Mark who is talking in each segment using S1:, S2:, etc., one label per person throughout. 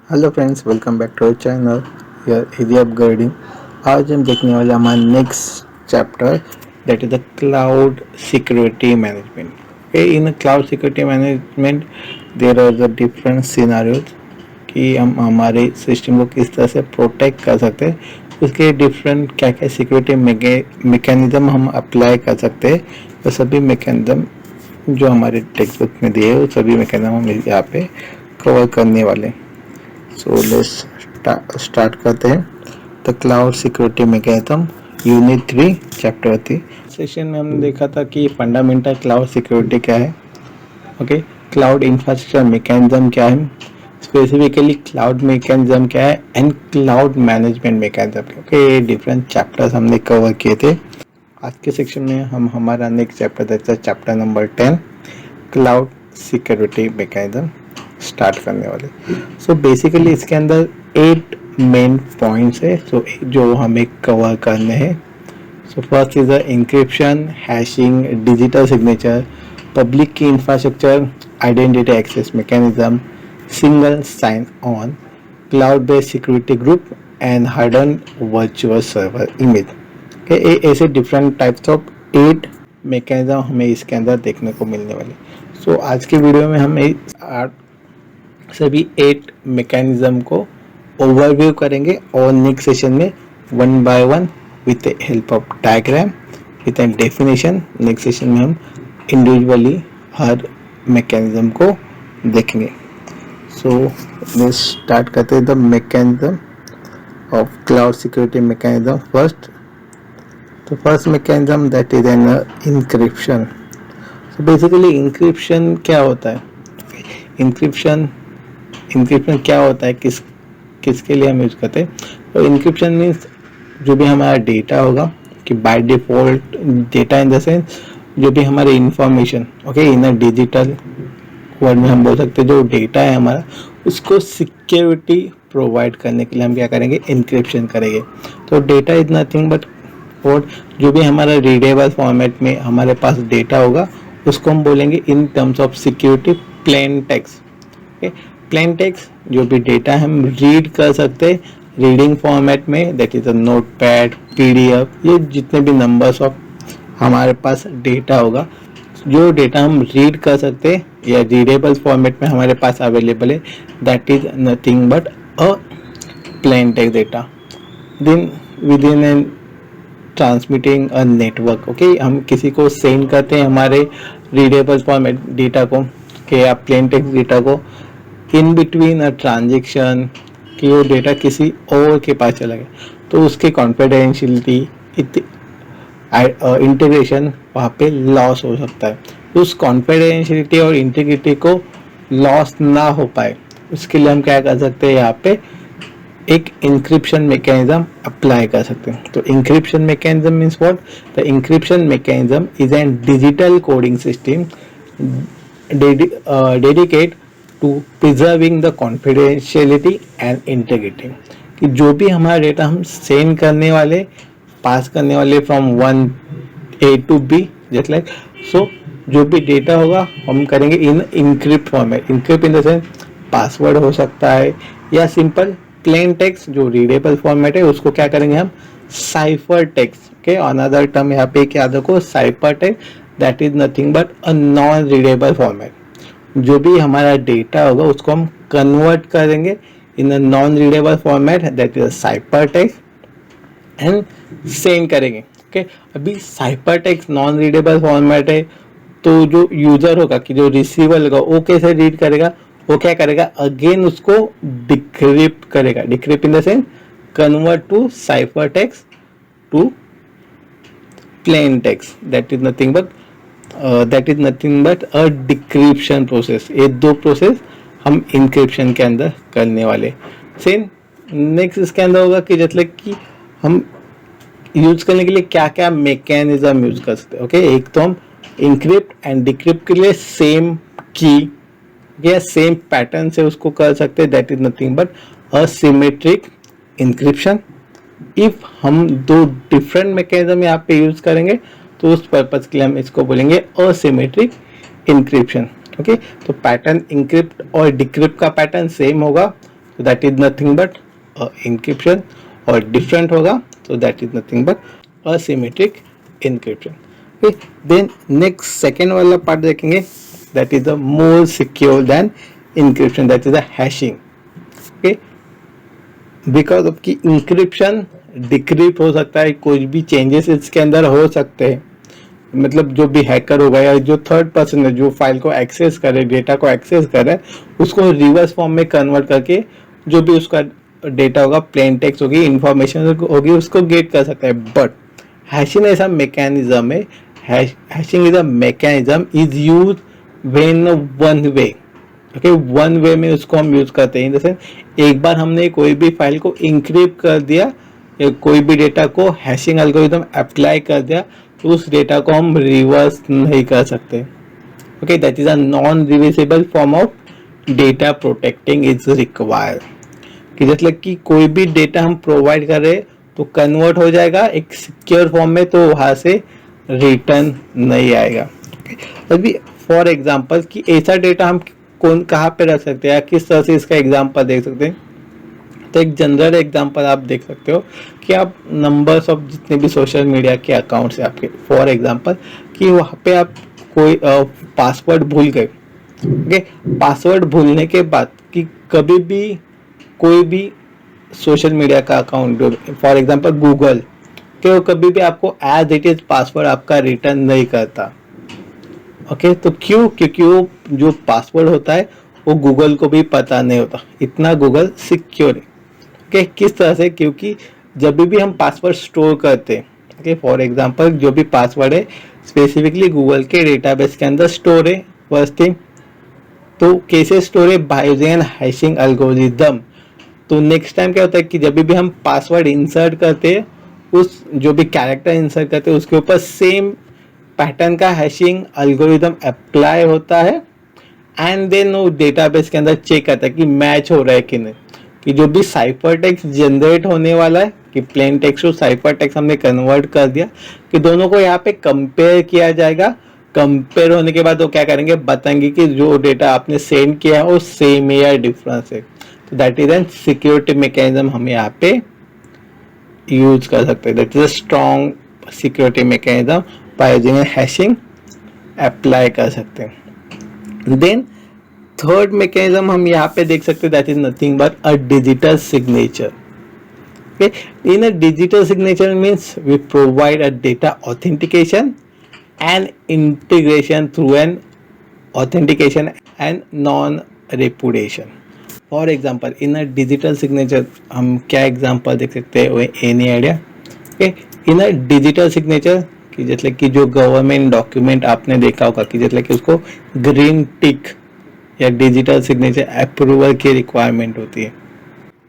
S1: Hello friends, welcome back to our channel here easy upgrading. आज हम देखने वाले हमारा next chapter that is the cloud security management. Okay, in cloud security management there are the different scenarios कि हम हमारे system को किस तरह से प्रोटेक्ट कर सकते हैं, उसके डिफरेंट क्या क्या सिक्योरिटी मैकेनिज्म हम अप्लाई कर सकते हैं। वो सभी मैकेनिज्म जो हमारे टेक्स्ट बुक में दिए हैं, वो सभी मैकेनिज्म हम यहाँ पे कवर करने वाले हैं। सो लेट्स स्टार्ट करते हैं। The cloud security mechanism unit 3 chapter 3 session में हमने देखा था कि फंडामेंटल क्लाउड सिक्योरिटी क्या है। ओके, क्लाउड इंफ्रास्ट्रक्चर मैकेनिज्म क्या है, स्पेसिफिकली क्लाउड मैकेनिज्म क्या है, एंड क्लाउड मैनेजमेंट मैकेनिज्म क्या है। ओके, डिफरेंट चैप्टर्स हमने कवर किए थे। आज के सेक्शन में हम हमारा नेक्स्ट चैप्टर देखते हैं, chapter number 10 cloud security mechanism start करने वाले। सो बेसिकली इसके अंदर 8 मेन पॉइंट्स है जो हमें कवर करने हैं। So first is the encryption, hashing, digital signature, public key infrastructure, identity access mechanism, single sign on, cloud based security group and harden virtual server image. ऐसे डिफरेंट टाइप्स ऑफ 8 मैकेनिज्म हमें इसके अंदर देखने को मिलने वाले। सो आज के वीडियो में हम सभी 8 मैकेनिज्म को ओवरव्यू करेंगे और नेक्स्ट सेशन में one by one with the help of diagram with an definition next session में हम इंडिविजुअली हर मैकेनिज्म को देखेंगे। सो लेट्स स्टार्ट करते हैं the mechanism of cloud security mechanism. First mechanism that is an encryption. So basically encryption क्या होता है, encryption क्या होता है, किसके लिए हम यूज करते हैं। तो इंक्रिप्शन मीन्स जो भी हमारा डेटा होगा, कि by default data in the sense जो भी हमारे information, okay, in a digital world में हम बोल सकते हैं जो डेटा है हमारा, उसको सिक्योरिटी प्रोवाइड करने के लिए हम क्या करेंगे, इंक्रिप्शन करेंगे। तो डेटा इज नथिंग बट और जो भी हमारा रीडेबल फॉर्मेट में हमारे पास डेटा होगा उसको हम बोलेंगे in terms of security plain text. Okay, plane text जो भी डेटा हम रीड कर सकते हैं रीडिंग फॉर्मेट में, that is a notepad, PDF, ये जितने भी नंबर्स ऑफ हमारे पास डेटा होगा, जो डेटा हम रीड कर सकते हैं या रीडेबल फॉर्मेट में हमारे पास अवेलेबल है, that is nothing but a plain text data. Then within an transmitting a network, okay, हम किसी को सेंड करते हैं हमारे रीडेबल फॉर्मेट डेटा को, कि आप प्लेन टेक्स्ट डेटा को इन बिटवीन अ ट्रांजेक्शन, कि वो डेटा किसी और के पास चला गया, तो उसकी कॉन्फिडेंशियलिटी इंटीग्रेशन वहाँ पे लॉस हो सकता है। तो उस कॉन्फिडेंशियलिटी और इंटीग्रिटी को लॉस ना हो पाए उसके लिए हम क्या कर सकते हैं, यहाँ पे एक इंक्रिप्शन मैकेनिज्म अप्लाई कर सकते हैं। तो encryption mechanism means what, the encryption mechanism is an digital coding system dedicate to preserving the confidentiality and integrity, कि जो भी हमारा डेटा हम सेंड करने वाले, पास करने वाले from one A to B, just like so जो भी डेटा होगा हम करेंगे in encrypt format. Encrypt in the sense password हो सकता है या सिंपल प्लेन टेक्स्ट जो रीडेबल फॉर्मेट है उसको क्या करेंगे हम cipher text. Okay, another term यहाँ पे क्या देखो, cipher text that is nothing but a non readable format. जो भी हमारा डेटा होगा उसको हम कन्वर्ट करेंगे इन अ non readable format, that is cipher text and send करेंगे। ओके, अभी cipher text non readable format है, तो जो यूजर होगा, कि जो रिसीवर होगा, वो कैसे रीड करेगा, वो क्या करेगा, अगेन उसको डिक्रिप्ट करेगा। Decrypt in the sense convert to cipher text to plain text, that is nothing but a decryption process. ये दो प्रोसेस हम इंक्रिप्शन के अंदर करने वाले। सेम नेक्स्ट इसके अंदर होगा कि जैसे कि हम यूज करने के लिए क्या क्या मैकेनिज्म यूज कर सकते हैं। ओके, एक तो हम इंक्रिप्ट एंड डिक्रिप्ट के लिए सेम की या सेम पैटर्न से उसको कर सकते हैं, that is nothing but asymmetric encryption. If हम दो डिफरेंट मैकेनिज्म यहाँ पे यूज करेंगे तो उस पर्पज के लिए हम इसको बोलेंगे असिमेट्रिक इंक्रिप्शन। ओके, तो पैटर्न इंक्रिप्ट और डिक्रिप्ट का पैटर्न सेम होगा, तो that is nothing but encryption, और डिफरेंट होगा तो that is nothing but asymmetric encryption. Okay, then next second वाला पार्ट देखेंगे, that is the more secure than encryption, that is the hashing. Okay, because of key encryption decrypt हो सकता है, कुछ भी चेंजेस इसके अंदर हो सकते हैं, मतलब जो भी हैकर होगा या जो थर्ड पर्सन है जो फाइल को एक्सेस करे, डेटा को एक्सेस करे, उसको रिवर्स फॉर्म में कन्वर्ट करके जो भी उसका डेटा होगा, प्लेन टेक्स्ट होगी, इंफॉर्मेशन होगी, उसको गेट कर सकता है। बट हैशिंग ऐसा मैकेनिज्म है, hashing is a mechanism is use when one way. Okay, one way में उसको हम यूज करते हैं, जैसे एक बार हमने कोई भी फाइल को इंक्रिप्ट कर दिया या कोई भी डेटा को हैशिंग एल्गोरिथम अप्लाई कर दिया, तो उस डेटा को हम रिवर्स नहीं कर सकते। Okay, that is a non reversible form of data protecting is required, कि जैसे कि कोई भी डेटा हम प्रोवाइड कर रहे तो कन्वर्ट हो जाएगा एक सिक्योर फॉर्म में, तो वहां से रिटर्न नहीं आएगा। अभी फॉर एग्जांपल कि ऐसा डेटा हम कौन कहाँ पे रख सकते हैं, किस तरह से इसका एग्जांपल देख सकते हैं। तो एक जनरल एग्जांपल आप देख सकते हो कि आप नंबर्स ऑफ जितने भी सोशल मीडिया के अकाउंट्स हैं आपके, फॉर एग्जांपल कि वहाँ पे आप कोई पासवर्ड भूल गए। ओके, पासवर्ड भूलने के बाद कि कभी भी कोई भी सोशल मीडिया का अकाउंट, फॉर एग्जांपल गूगल, कि वो कभी भी आपको एज इट इज पासवर्ड आपका रिटर्न नहीं करता। ओके, तो क्यों? क्योंकि वो जो पासवर्ड होता है वो गूगल को भी पता नहीं होता, इतना गूगल सिक्योर है। ओके, किस तरह से? क्योंकि जब भी हम पासवर्ड स्टोर करते हैं, ओके, फॉर एग्जांपल जो भी पासवर्ड है स्पेसिफिकली गूगल के डेटाबेस के अंदर स्टोर है, फर्स्ट थिंग। तो कैसे स्टोर है? By using an hashing algorithm. तो नेक्स्ट टाइम क्या होता है कि जब भी हम पासवर्ड इंसर्ट करते हैं, उस जो भी कैरेक्टर इंसर्ट करते हैं उसके ऊपर सेम पैटर्न का हैशिंग एल्गोरिथम अप्लाई होता है, एंड देन वो डेटाबेस के अंदर चेक करता है कि मैच हो रहा है कि नहीं, कि जो भी साइफर टेक्स्ट जनरेट होने वाला है, कि प्लेन टेक्स्ट को साइफर टेक्स्ट हमने कन्वर्ट कर दिया, कि दोनों को यहाँ पे कंपेयर किया जाएगा। कंपेयर होने के बाद वो क्या करेंगे, बताएंगे कि जो डेटा आपने सेंड किया है वो सेम है या डिफरेंस है। तो that is N security mechanism हम यहाँ पे यूज कर सकते हैं। That is a strong security mechanism by using hashing apply कर सकते हैं। देन थर्ड मैकेनिज्म हम यहाँ पे देख सकते हैं, that is nothing but a digital signature. Okay, in a digital signature means we provide a data authentication and integration through an authentication and non-repudiation. For example, in a digital signature हम क्या example देख सकते हैं? Any idea? Okay, in a digital signature कि जैसे कि जो government document आपने देखा होगा कि जैसे कि उसको ग्रीन टिक या डिजिटल सिग्नेचर अप्रूवल की रिक्वायरमेंट होती है।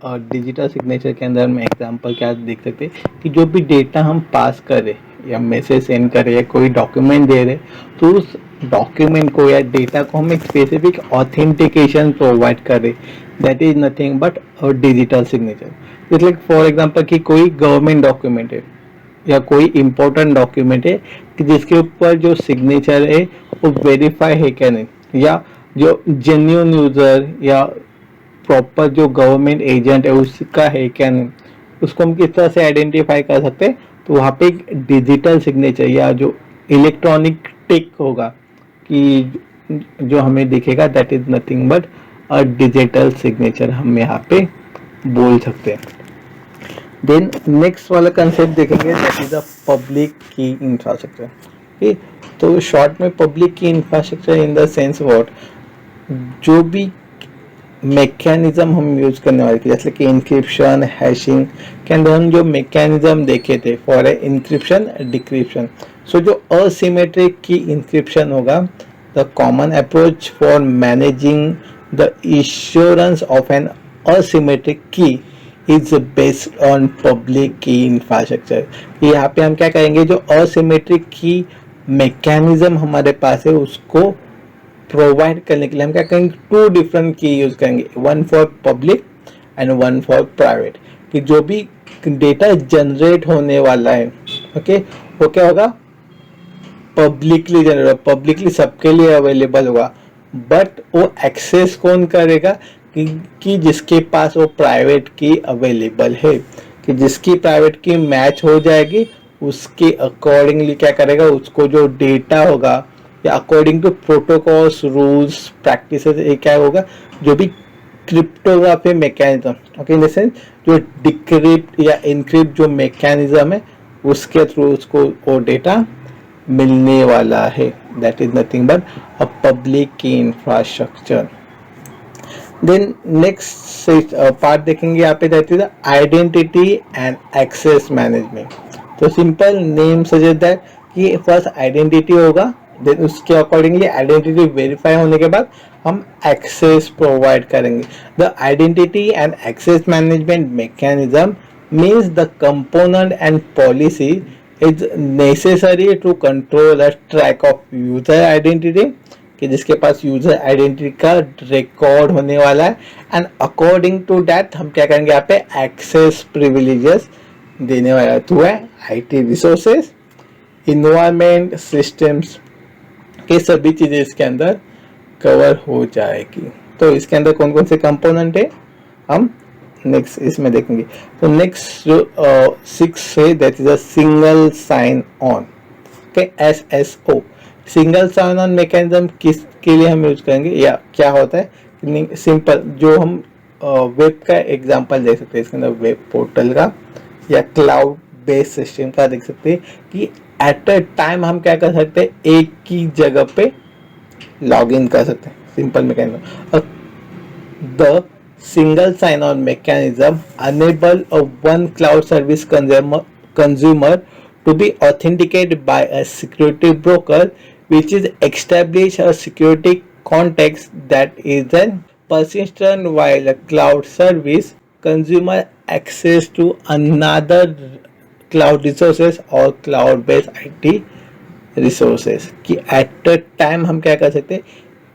S1: और डिजिटल सिग्नेचर के अंदर में एग्जांपल क्या देख सकते हैं कि जो भी डेटा हम पास करें या मैसेज सेंड करें या कोई डॉक्यूमेंट दे रहे, तो उस डॉक्यूमेंट को या डेटा को हम एक स्पेसिफिक ऑथेंटिकेशन प्रोवाइड करें, that is nothing but a digital signature. जैसे फॉर एग्जांपल कि कोई गवर्नमेंट डॉक्यूमेंट है या कोई इम्पोर्टेंट डॉक्यूमेंट है कि जिसके ऊपर जो सिग्नेचर है वो वेरीफाई है क्या नहीं, या जो जेन्युइन यूजर या प्रॉपर जो गवर्नमेंट एजेंट है उसका है क्या नहीं, उसको हम किस तरह से आइडेंटिफाई कर सकते हैं? तो वहाँ पे एक डिजिटल सिग्नेचर या जो इलेक्ट्रॉनिक टिक होगा कि जो हमें दिखेगा, that is nothing but a digital signature हम यहाँ पे बोल सकते हैं। देन नेक्स्ट वाला कंसेप्ट देखेंगे, that is a public key infrastructure. ठीक, तो शॉर्ट में public key infrastructure in the sense what, जो भी मैकेनिज्म हम यूज करने वाले थे, जैसे कि इंक्रिप्शन, हैशिंग के अंदर हम जो मैकेनिज्म देखे थे for a encryption decryption. So जो असिमेट्रिक की इंक्रिप्शन होगा, the common approach for managing the assurance of an asymmetric key is based on public key infrastructure. यहाँ पे हम क्या करेंगे, जो असिमेट्रिक की मैकेनिज्म हमारे पास है उसको प्रोवाइड करने के लिए हम क्या करेंगे, टू डिफरेंट की यूज करेंगे, one for public and one for private. कि जो भी डेटा जनरेट होने वाला है, ओके, वो क्या होगा, पब्लिकली जनरेट, पब्लिकली सबके लिए अवेलेबल होगा। बट वो एक्सेस कौन करेगा, कि जिसके पास वो प्राइवेट की अवेलेबल है, कि जिसकी प्राइवेट की मैच हो जाएगी उसके अकॉर्डिंगली क्या करेगा, उसको जो डेटा होगा या according to protocols rules practices ये क्या होगा, जो भी cryptography mechanism, okay, in the sense जो डिक्रिप्ट या इनक्रिप्ट जो मैकेनिज्म है उसके थ्रू उसको वो डेटा मिलने वाला है. That is nothing but a public key infrastructure. Then next part देखेंगे यहाँ पे, that is identity and access management. तो सिंपल नेम सजेस्ट दैट कि फर्स्ट आइडेंटिटी होगा, देन उसके अकॉर्डिंगली आइडेंटिटी वेरीफाई होने के बाद हम एक्सेस प्रोवाइड करेंगे. The identity and access management mechanism means the component and policy is necessary to control a track of user identity, कि जिसके पास यूजर आइडेंटिटी का रिकॉर्ड होने वाला है, एंड अकॉर्डिंग टू दैट हम क्या करेंगे यहाँ पे एक्सेस प्रिविलेजेस देने वाला है through IT resources, environment, systems के सभी चीजें इसके अंदर कवर हो जाएगी. तो इसके अंदर कौन कौन से कंपोनेंट है हम नेक्स्ट इसमें देखेंगे. तो नेक्स्ट जो 6 है that is a single sign on, okay, SSO. Single sign on mechanism किसके लिए हम यूज करेंगे या क्या होता है, सिंपल जो हम वेब का एग्जांपल देख सकते हैं इसके अंदर, वेब पोर्टल का या क्लाउड बेस्ड सिस्टम का देख सकते हैं कि एट अ टाइम हम क्या कर सकते हैं, एक ही जगह पे लॉग इन कर सकते हैं. Simple mechanism. The single sign on mechanism enable a one cloud service consumer to be authenticated by a security broker which is establish a security context that is then persistent while a cloud service consumer access to another cloud resources or cloud based IT resources. कि at a time हम क्या कर सकते हैं,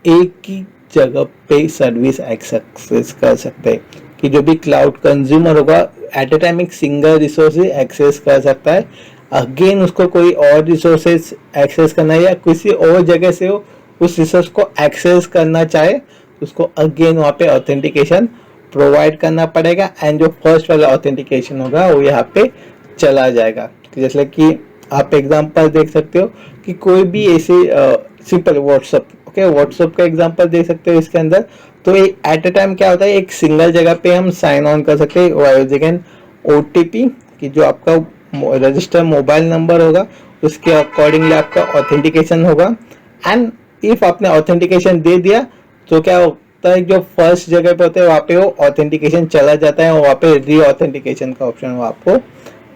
S1: एक ही जगह पे service access कर सकते हैं, कि जो भी क्लाउड कंज्यूमर होगा एट ए टाइम एक सिंगल रिसोर्स एक्सेस कर सकता है. अगेन उसको कोई और रिसोर्सेज एक्सेस करना है या किसी और जगह से हो उस रिसोर्स को एक्सेस करना चाहे उसको अगेन वहाँ पे ऑथेंटिकेशन प्रोवाइड करना पड़ेगा, एंड जो फर्स्ट वाला ऑथेंटिकेशन होगा वो यहाँ पे चला जाएगा. जैसे कि आप एग्जांपल देख सकते हो कि कोई भी ऐसे सिंपल व्हाट्सअप, ओके, व्हाट्सअप का एग्जांपल देख सकते हो इसके अंदर. तो एट ए टाइम क्या होता है, एक सिंगल जगह पे हम साइन ऑन कर सकते हैं. OTP कि जो आपका रजिस्टर मोबाइल नंबर होगा उसके अकॉर्डिंगली आपका ऑथेंटिकेशन होगा, एंड इफ आपने ऑथेंटिकेशन दे दिया तो क्या होता है, जो फर्स्ट जगह पे होता है वहाँ पे वो ऑथेंटिकेशन चला जाता है और वहाँ पे री ऑथेंटिकेशन का ऑप्शन आपको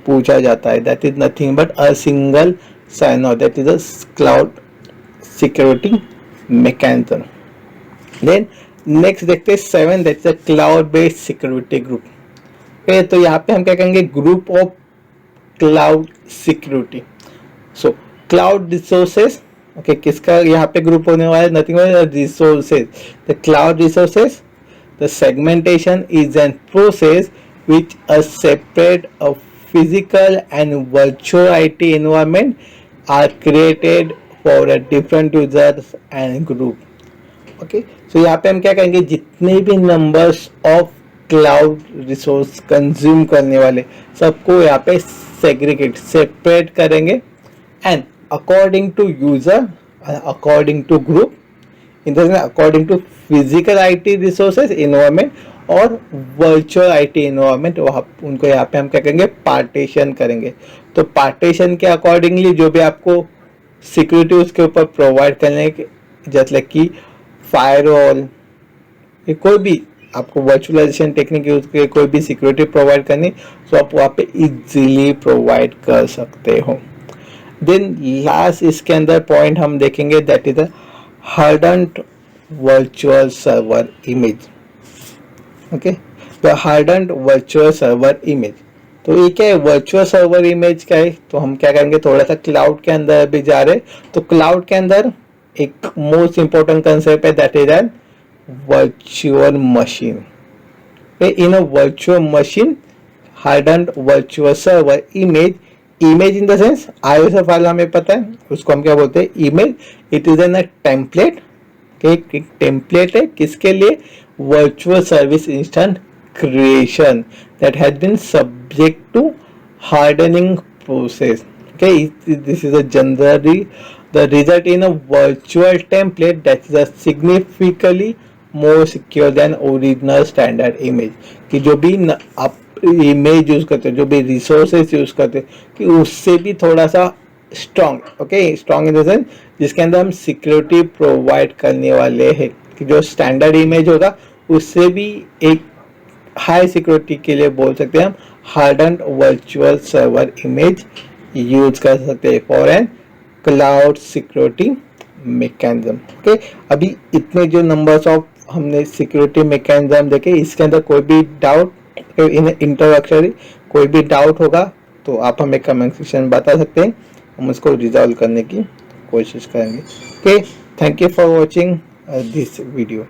S1: पूछा जाता है. That is nothing but a single sign on, that is a cloud security mechanism. Then next देखते हैं 7, that is a cloud based security group. तो यहाँ पे हम क्या कहेंगे, group of cloud security. So cloud resources, okay, किसका यहाँ पे ग्रुप होने वाला है, nothing but resources. The cloud resources, the segmentation is an process which a separate a physical and virtual IT environment are created for a different users and group. Okay, so यहाँ पे हम क्या करेंगे, जितने भी numbers of cloud resource consume करने वाले सबको यहाँ पे सेग्रीगेट सेपरेट करेंगे, and according to user, according to group, in the according to physical IT resources environment और वर्चुअल आईटी इन्वायरमेंट, वहाँ उनको यहाँ पे हम क्या करेंगे, पार्टीशन करेंगे. तो पार्टीशन के अकॉर्डिंगली जो भी आपको सिक्योरिटी उसके ऊपर प्रोवाइड करने के, जैसे कि फायरवॉल, कोई भी आपको वर्चुअलाइजेशन टेक्निक यूज करके कोई भी सिक्योरिटी प्रोवाइड करनी तो आप वहाँ पे इजीली प्रोवाइड कर सकते हो. देन लास्ट इसके अंदर पॉइंट हम देखेंगे, that is the hardened virtual server image. Okay, the hardened virtual server image. तो ये क्या है, वर्चुअल सर्वर इमेज क्या है, तो हम क्या करेंगे, थोड़ा सा क्लाउड के अंदर भी जा रहे. तो क्लाउड के अंदर एक मोस्ट इंपॉर्टेंट कंसेप्ट है, that is N virtual machine. In a virtual machine hardened virtual server image, image in the sense iOS file हमें पता है उसको हम क्या बोलते हैं, image. It is an a template, एक टेम्पलेट है किसके लिए, virtual service instance creation that has been subject to hardening process. Okay, this is a generally the result in a virtual template that is a significantly more secure than original standard image. कि जो भी आप image use करते हो, जो भी resources use करते हो, कि उससे भी थोड़ा सा strong, okay strong in the sense जिसके अंदर हम सिक्योरिटी प्रोवाइड करने वाले हैं, कि जो स्टैंडर्ड इमेज होगा उससे भी एक हाई सिक्योरिटी के लिए बोल सकते हैं हम hardened virtual server image use कर सकते हैं for an cloud security mechanism. Okay, अभी इतने जो नंबर्स ऑफ हमने सिक्योरिटी मैकेनिज्म देखे, इसके अंदर कोई भी डाउट इन इंट्रोडक्टरी कोई भी डाउट होगा तो आप हमें कमेंट सेक्शन में बता सकते हैं, हम उसको रिजॉल्व करने की कोशिश करेंगे। Okay, thank you for watching this video.